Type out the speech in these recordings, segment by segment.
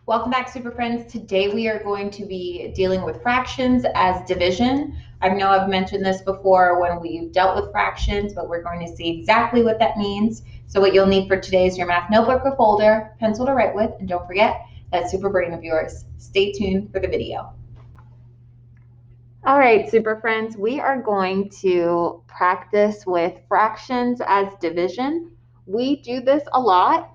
Welcome back, Super Friends. Today we are going to be dealing with fractions as division. I know I've mentioned this before when we've dealt with fractions, but we're going to see exactly what that means. So what you'll need for today is your math notebook or folder, pencil to write with, and don't forget that super brain of yours. Stay tuned for the video. All right, Super Friends, we are going to practice with fractions as division. We do this a lot.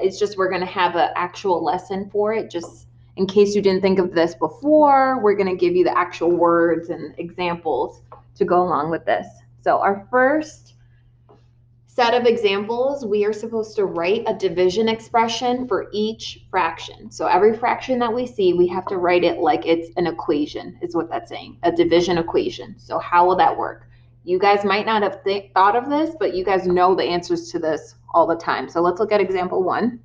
It's just we're going to have an actual lesson for it. Just in case you didn't think of this before, we're going to give you the actual words and examples to go along with this. So our first set of examples, we are supposed to write a division expression for each fraction. So every fraction that we see, we have to write it like it's an equation, is what that's saying, a division equation. So how will that work? You guys might not have thought of this, but you guys know the answers to this all the time. So let's look at example one.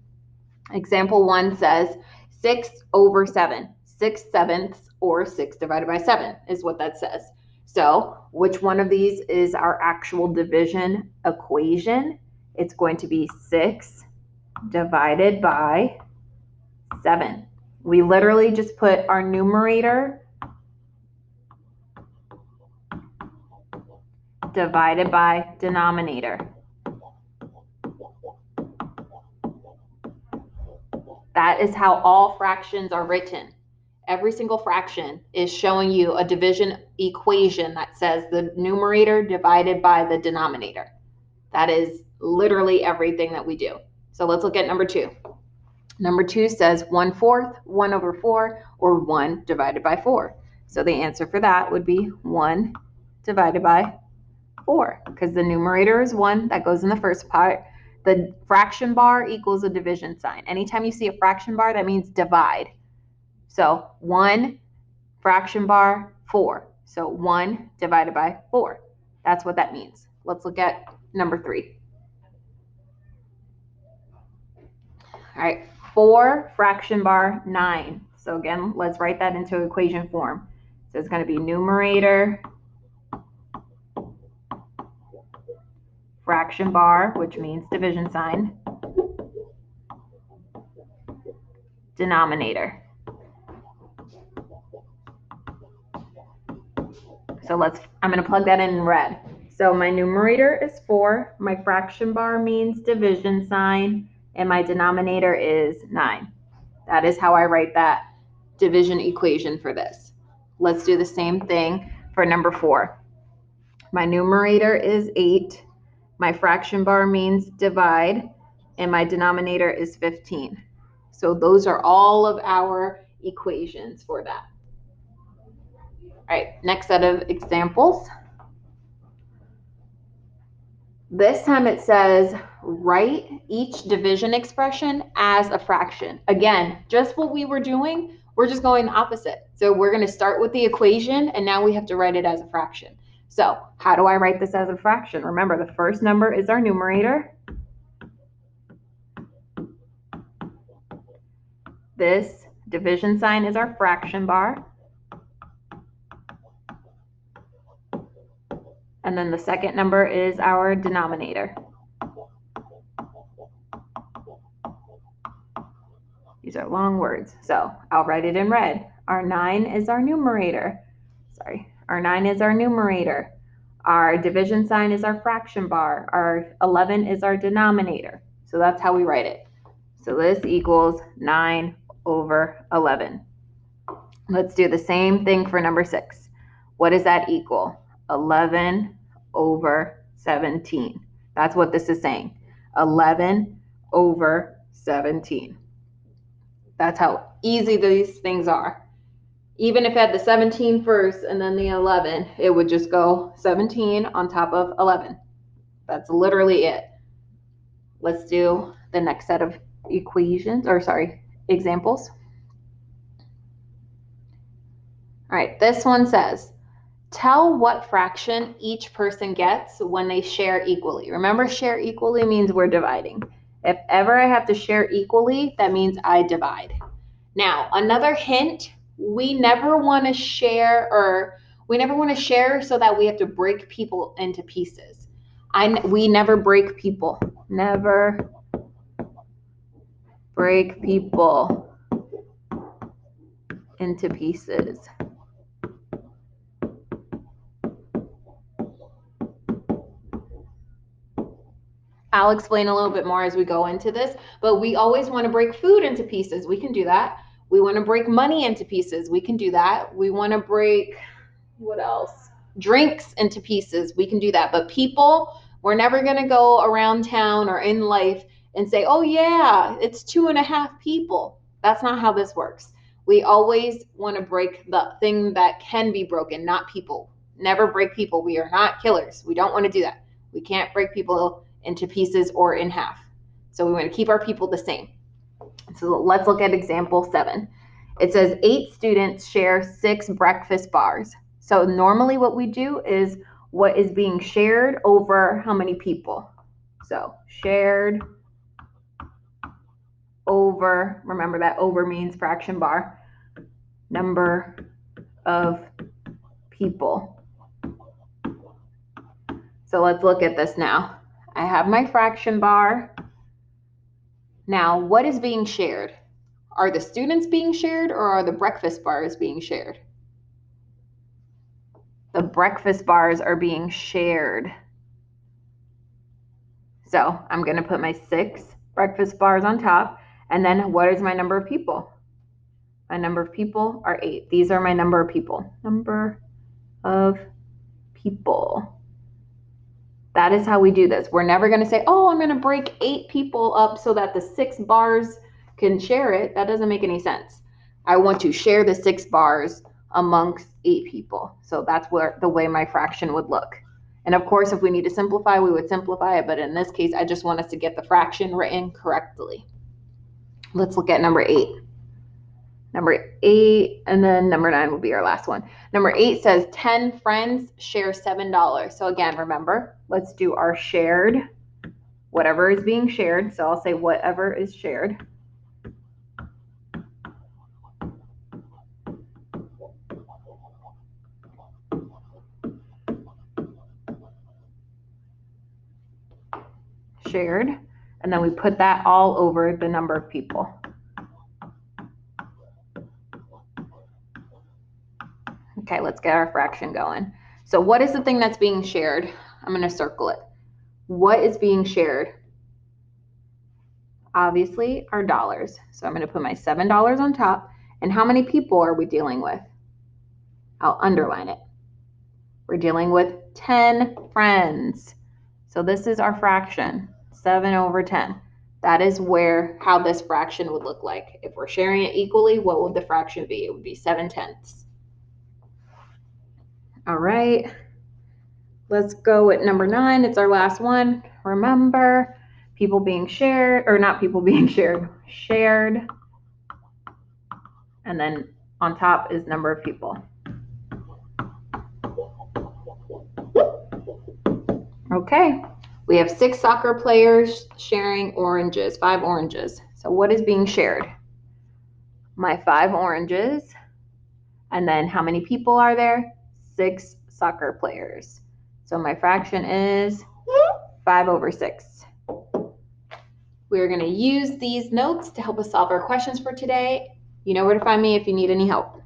Example one says 6/7. 6/7 or 6 divided by 7 is what that says. So which one of these is our actual division equation? It's going to be 6 divided by 7. We literally just put our numerator divided by denominator. That is how all fractions are written. Every single fraction is showing you a division equation that says the numerator divided by the denominator. That is literally everything that we do. So let's look at number two. Number two says 1/4, 1/4, or 1 divided by 4. So the answer for that would be 1 divided by 4, because the numerator is 1, that goes in the first part. The fraction bar equals a division sign. Anytime you see a fraction bar, that means divide. So 1 fraction bar 4. So 1 divided by 4. That's what that means. Let's look at number 3. All right, 4 fraction bar 9. So again, let's write that into equation form. So it's going to be numerator fraction bar, which means division sign, denominator. So I'm going to plug that in red. So my numerator is 4, my fraction bar means division sign, and my denominator is 9. That is how I write that division equation for this. Let's do the same thing for number 4. My numerator is 8, my fraction bar means divide, and my denominator is 15. So those are all of our equations for that. All right, next set of examples. This time it says write each division expression as a fraction. Again, just what we were doing, we're just going the opposite. So we're going to start with the equation, and now we have to write it as a fraction. So how do I write this as a fraction? Remember, the first number is our numerator. This division sign is our fraction bar. And then the second number is our denominator. These are long words, so I'll write it in red. Our 9 is our numerator. Our 9 is our numerator. Our division sign is our fraction bar. Our 11 is our denominator. So that's how we write it. So this equals 9/11. Let's do the same thing for number 6. What does that equal? 11/17. That's what this is saying. 11/17. That's how easy these things are. Even if it had the 17 first and then the 11, it would just go 17 on top of 11. That's literally it. Let's do the next set of examples. All right, this one says, tell what fraction each person gets when they share equally. Remember, share equally means we're dividing. If ever I have to share equally, that means I divide. Now, another hint, we never want to share so that we have to break people into pieces. We never break people. Never break people. into pieces. I'll explain a little bit more as we go into this, but we always want to break food into pieces. We can do that. We want to break money into pieces. We can do that. We want to break, what else? Drinks into pieces. We can do that. But people, we're never going to go around town or in life and say, oh, yeah, it's 2.5 people. That's not how this works. We always want to break the thing that can be broken, not people. Never break people. We are not killers. We don't want to do that. We can't break people into pieces or in half. So we want to keep our people the same. So let's look at example 7. It says 8 students share 6 breakfast bars. So normally what we do is what is being shared over how many people. So shared over, remember that over means fraction bar, number of people. So let's look at this now. I have my fraction bar. Now, what is being shared? Are the students being shared or are the breakfast bars being shared? The breakfast bars are being shared. So I'm going to put my 6 breakfast bars on top. And then what is my number of people? My number of people are 8. These are my number of people. Number of people. That is how we do this. We're never going to say, oh, I'm going to break 8 people up so that the 6 bars can share it. That doesn't make any sense. I want to share the 6 bars amongst 8 people. So that's where the way my fraction would look. And of course, if we need to simplify, we would simplify it. But in this case, I just want us to get the fraction written correctly. Let's look at number 8. Number 8, and then number 9 will be our last one. Number 8 says 10 friends share $7. So again, remember, let's do our shared, whatever is being shared. So I'll say whatever is shared. Shared, and then we put that all over the number of people. Okay, let's get our fraction going. So what is the thing that's being shared? I'm going to circle it. What is being shared? Obviously, our dollars. So I'm going to put my $7 on top. And how many people are we dealing with? I'll underline it. We're dealing with 10 friends. So this is our fraction, 7 over 10. That is how this fraction would look like. If we're sharing it equally, what would the fraction be? It would be 7/10. All right, let's go with number 9. It's our last one. Remember, people being shared, or not people being shared, shared. And then on top is number of people. Okay, we have 6 soccer players sharing oranges, 5 oranges. So what is being shared? My 5 oranges. And then how many people are there? 6 soccer players. So my fraction is 5 over 6. We're going to use these notes to help us solve our questions for today. You know where to find me if you need any help.